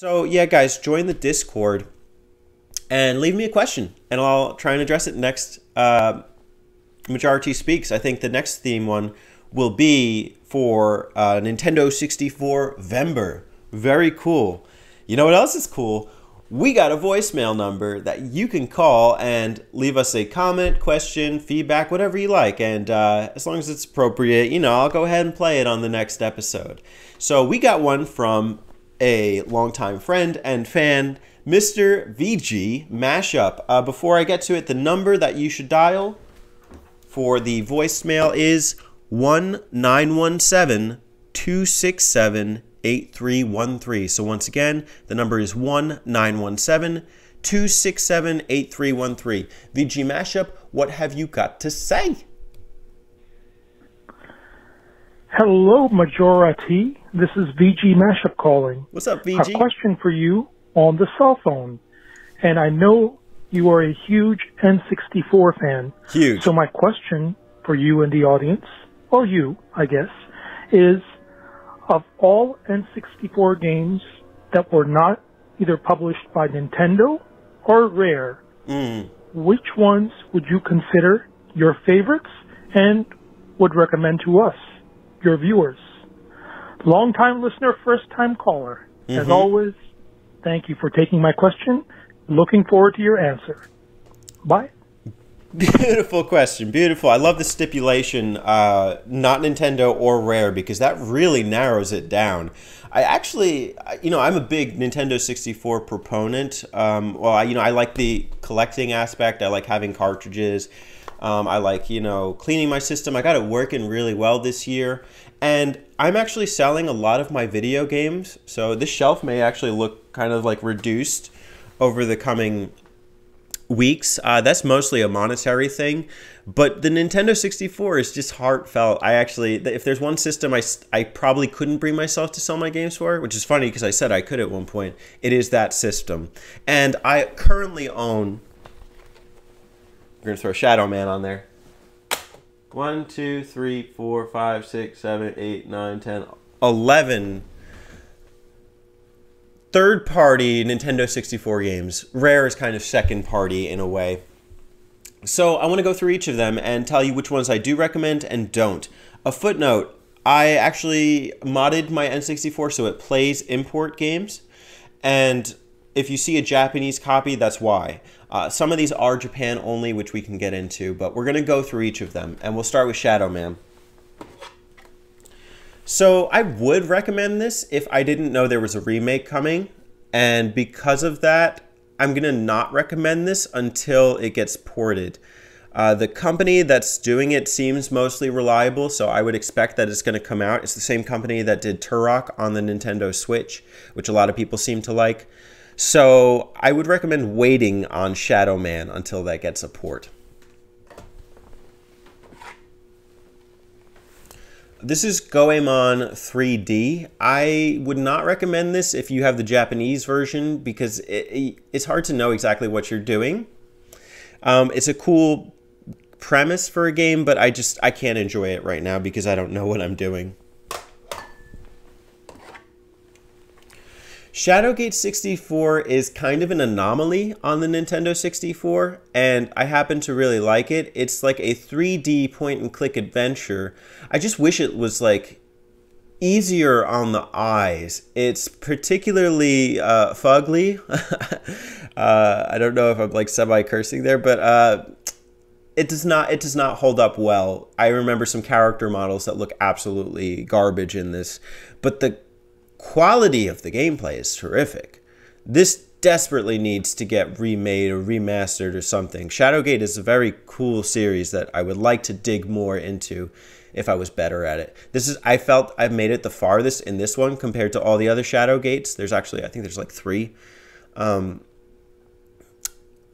So yeah, guys, join the Discord and leave me a question, and I'll try and address it next Majority Speaks. I think the next theme one will be for Nintendo 64 Vember. Very cool. You know what else is cool? We got a voicemail number that you can call and leave us a comment, question, feedback, whatever you like. And as long as it's appropriate, you know, I'll go ahead and play it on the next episode. So we got one from a longtime friend and fan, Mr. VGMashUP. Before I get to it, the number that you should dial for the voicemail is 1-917-267-8313. So once again, the number is 1-917-267-8313. VGMashUP, what have you got to say? Hello, Majora T. This is VGMashUP calling. What's up, VG? A question for you on the cell phone. And I know you are a huge N64 fan. Huge. So my question for you and the audience, or you, I guess, is of all N64 games that were not either published by Nintendo or Rare, which ones would you consider your favorites and would recommend to us, your viewers? Long-time listener, first-time caller. As always, thank you for taking my question. Looking forward to your answer. Bye. Beautiful question. Beautiful. I love the stipulation, not Nintendo or Rare, because that really narrows it down. I actually, you know, I'm a big Nintendo 64 proponent. I like the collecting aspect. I like having cartridges. I like, you know, cleaning my system. I got it working really well this year. And I'm actually selling a lot of my video games. So this shelf may actually look kind of like reduced over the coming weeks. That's mostly a monetary thing. But the Nintendo 64 is just heartfelt. I actually, if there's one system I probably couldn't bring myself to sell my games for, which is funny because I said I could at one point, it is that system. And I currently own, we're going to throw Shadow Man on there. 1, 2, 3, 4, 5, 6, 7, 8, 9, 10, 11 third-party Nintendo 64 games. Rare is kind of second-party in a way. So I want to go through each of them and tell you which ones I do recommend and don't. A footnote, I actually modded my N64 so it plays import games. And if you see a Japanese copy, that's why. Some of these are Japan only, which we can get into, but we're going to go through each of them. And we'll start with Shadow Man. So I would recommend this if I didn't know there was a remake coming. And because of that, I'm going to not recommend this until it gets ported. The company that's doing it seems mostly reliable, so I would expect that it's going to come out. It's the same company that did Turok on the Nintendo Switch, which a lot of people seem to like. So I would recommend waiting on Shadow Man until that gets a port. This is Goemon 3D. I would not recommend this if you have the Japanese version because it's hard to know exactly what you're doing. It's a cool premise for a game, but I can't enjoy it right now because I don't know what I'm doing. Shadowgate 64 is kind of an anomaly on the Nintendo 64, and I happen to really like it. It's like a 3D point-and-click adventure. I just wish it was like easier on the eyes. It's particularly fugly. I don't know if I'm like semi-cursing there, but it does not hold up well. I remember some character models that look absolutely garbage in this, but the quality of the gameplay is terrific. This desperately needs to get remade or remastered or something. Shadowgate is a very cool series that I would like to dig more into if I was better at it. I felt I've made it the farthest in this one compared to all the other Shadowgates. There's actually, I think there's like 3.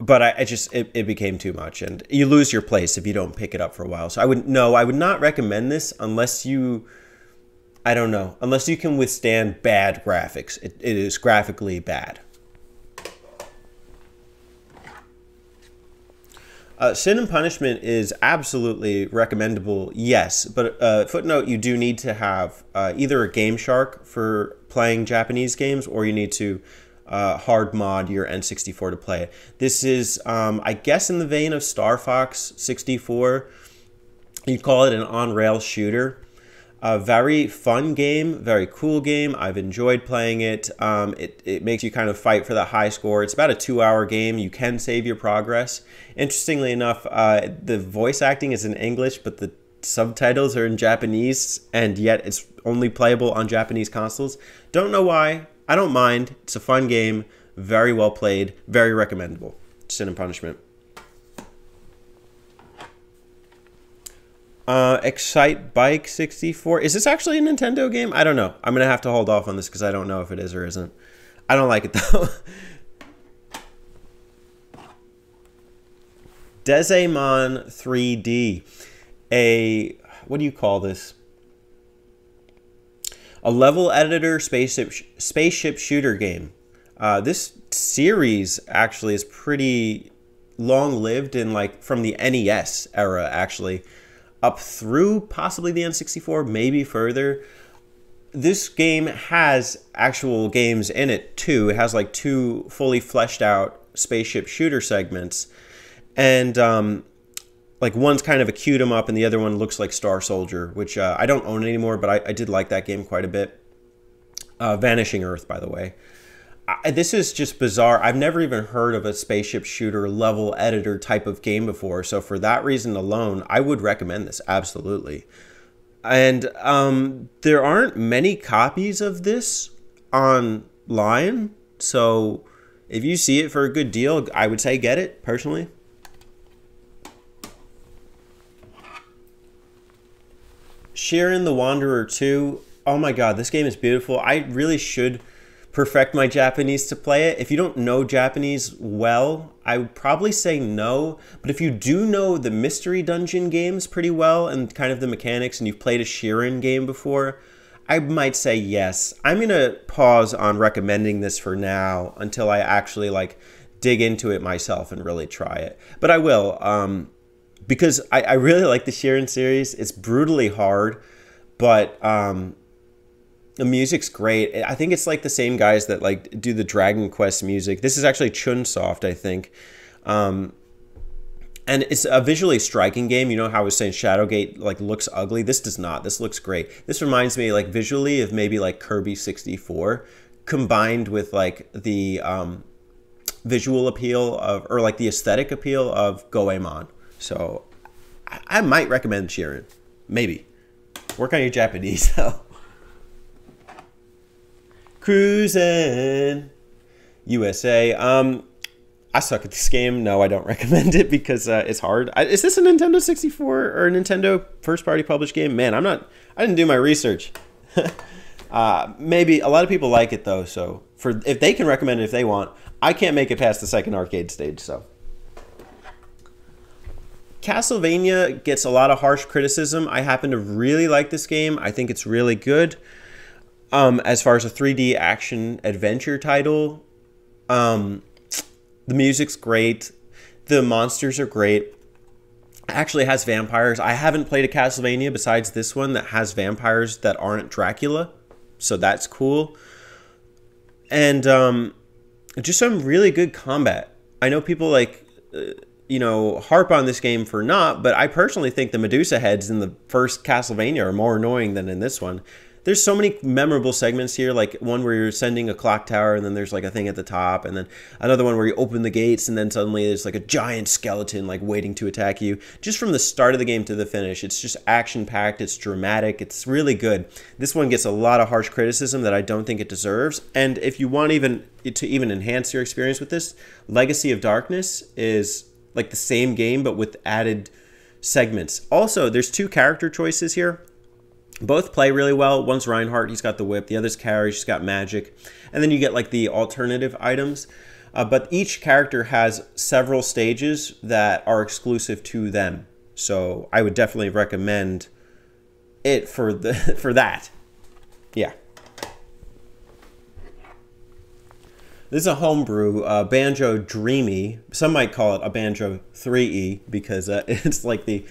But it became too much, and you lose your place if you don't pick it up for a while. So I would not recommend this unless you, I don't know, unless you can withstand bad graphics. It is graphically bad. Sin and Punishment is absolutely recommendable, yes, but footnote, you do need to have either a Game Shark for playing Japanese games, or you need to hard mod your N64 to play it. This is, I guess, in the vein of Star Fox 64. You'd call it an on-rail shooter. A very fun game, very cool game. I've enjoyed playing it. It makes you kind of fight for the high score. It's about a 2-hour game. You can save your progress. Interestingly enough, the voice acting is in English, but the subtitles are in Japanese, and yet it's only playable on Japanese consoles. Don't know why. I don't mind. It's a fun game. Very well played. Very recommendable. Sin and Punishment. Excite Bike 64. Is this actually a Nintendo game? I don't know. I'm going to have to hold off on this because I don't know if it is or isn't. I don't like it though. Goemon 3D. What do you call this? A level editor spaceship shooter game. This series actually is pretty long-lived in, like, from the NES era actually, up through possibly the N64, maybe further. This game has actual games in it too. It has like 2 fully fleshed out spaceship shooter segments, and like one's kind of a cute 'em up and the other one looks like Star Soldier, which I don't own anymore, but I did like that game quite a bit. Vanishing Earth, by the way. This is just bizarre. I've never even heard of a spaceship shooter level editor type of game before. So for that reason alone, I would recommend this. Absolutely. And there aren't many copies of this online. So if you see it for a good deal, I would say get it, personally. Shiren the Wanderer 2. Oh my god, this game is beautiful. I really should perfect my Japanese to play it. If you don't know Japanese well, I would probably say no. But if you do know the Mystery Dungeon games pretty well and kind of the mechanics, and you've played a Shiren game before, I might say yes. I'm going to pause on recommending this for now until I actually like dig into it myself and really try it. But I will, because I really like the Shiren series. It's brutally hard, but the music's great. I think it's like the same guys that like do the Dragon Quest music. This is actually Chunsoft, I think. And it's a visually striking game. You know how I was saying Shadowgate like looks ugly? This does not. This looks great. This reminds me like visually of maybe like Kirby 64 combined with like the visual appeal of, or like the aesthetic appeal of Goemon. So I might recommend Shiren. Maybe. Work on your Japanese though. Cruisin' USA. I suck at this game. No, I don't recommend it because it's hard. Is this a Nintendo 64 or a Nintendo first-party published game? Man, I didn't do my research. Maybe a lot of people like it though. So if they can recommend it if they want, I can't make it past the second arcade stage. So Castlevania gets a lot of harsh criticism. I happen to really like this game. I think it's really good. As far as a 3D action adventure title, the music's great. The monsters are great. It actually has vampires. I haven't played a Castlevania besides this one that has vampires that aren't Dracula. So that's cool. And just some really good combat. I know people like, harp on this game for not, but I personally think the Medusa heads in the first Castlevania are more annoying than in this one. There's so many memorable segments here, like one where you're ascending a clock tower and then there's like a thing at the top, and then another one where you open the gates and then suddenly there's like a giant skeleton like waiting to attack you. Just from the start of the game to the finish, it's just action-packed, it's dramatic, it's really good. This one gets a lot of harsh criticism that I don't think it deserves, and if you want to enhance your experience with this, Legacy of Darkness is like the same game but with added segments. Also, there's 2 character choices here. Both play really well. One's Reinhardt, he's got the whip. The other's Carrie, she's got magic. And then you get like the alternative items. But each character has several stages that are exclusive to them. So I would definitely recommend it for that. Yeah. This is a homebrew, Banjo Dreamy. Some might call it a Banjo 3E because it's like the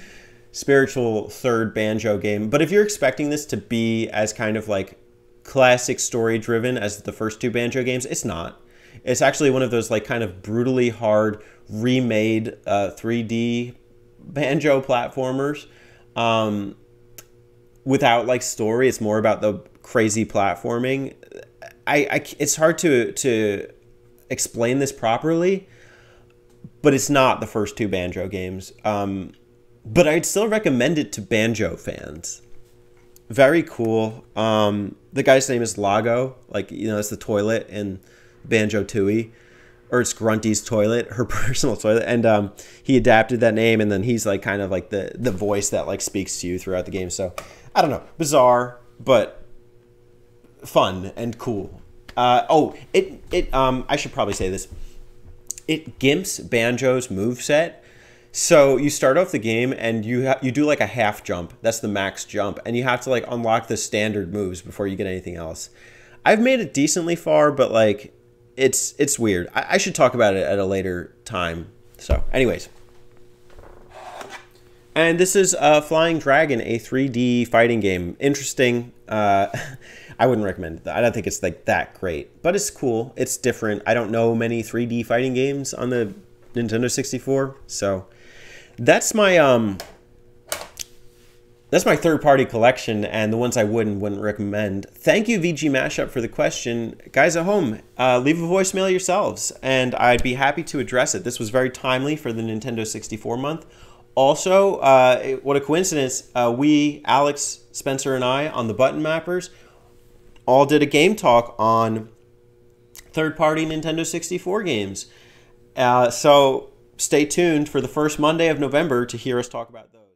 spiritual third Banjo game. But if you're expecting this to be as kind of like classic story driven as the first two Banjo games, it's not. It's actually one of those like kind of brutally hard remade 3D Banjo platformers without like story. It's more about the crazy platforming. It's hard to explain this properly, but it's not the first two Banjo games. But I'd still recommend it to Banjo fans. Very cool. The guy's name is Lago, like, you know, it's the toilet in Banjo Tooie, or it's Grunty's toilet, her personal toilet, and he adapted that name, and then he's like kind of like the voice that like speaks to you throughout the game. So I don't know, bizarre, but fun and cool. I should probably say this. It gimps Banjo's moveset. So you start off the game and you do like a half jump. That's the max jump, and you have to like unlock the standard moves before you get anything else. I've made it decently far, but like it's weird. I should talk about it at a later time. So, anyways. And this is Flying Dragon, a 3D fighting game. Interesting. I wouldn't recommend it. I don't think it's like that great, but it's cool. It's different. I don't know many 3D fighting games on the Nintendo 64, so that's my third-party collection, and the ones I wouldn't recommend. Thank you, VGMashUP, for the question. Guys at home, leave a voicemail yourselves, and I'd be happy to address it. This was very timely for the Nintendo 64 month. Also, what a coincidence, we, Alex, Spencer, and I, on the Button Mappers, all did a game talk on third-party Nintendo 64 games. So stay tuned for the first Monday of November to hear us talk about those.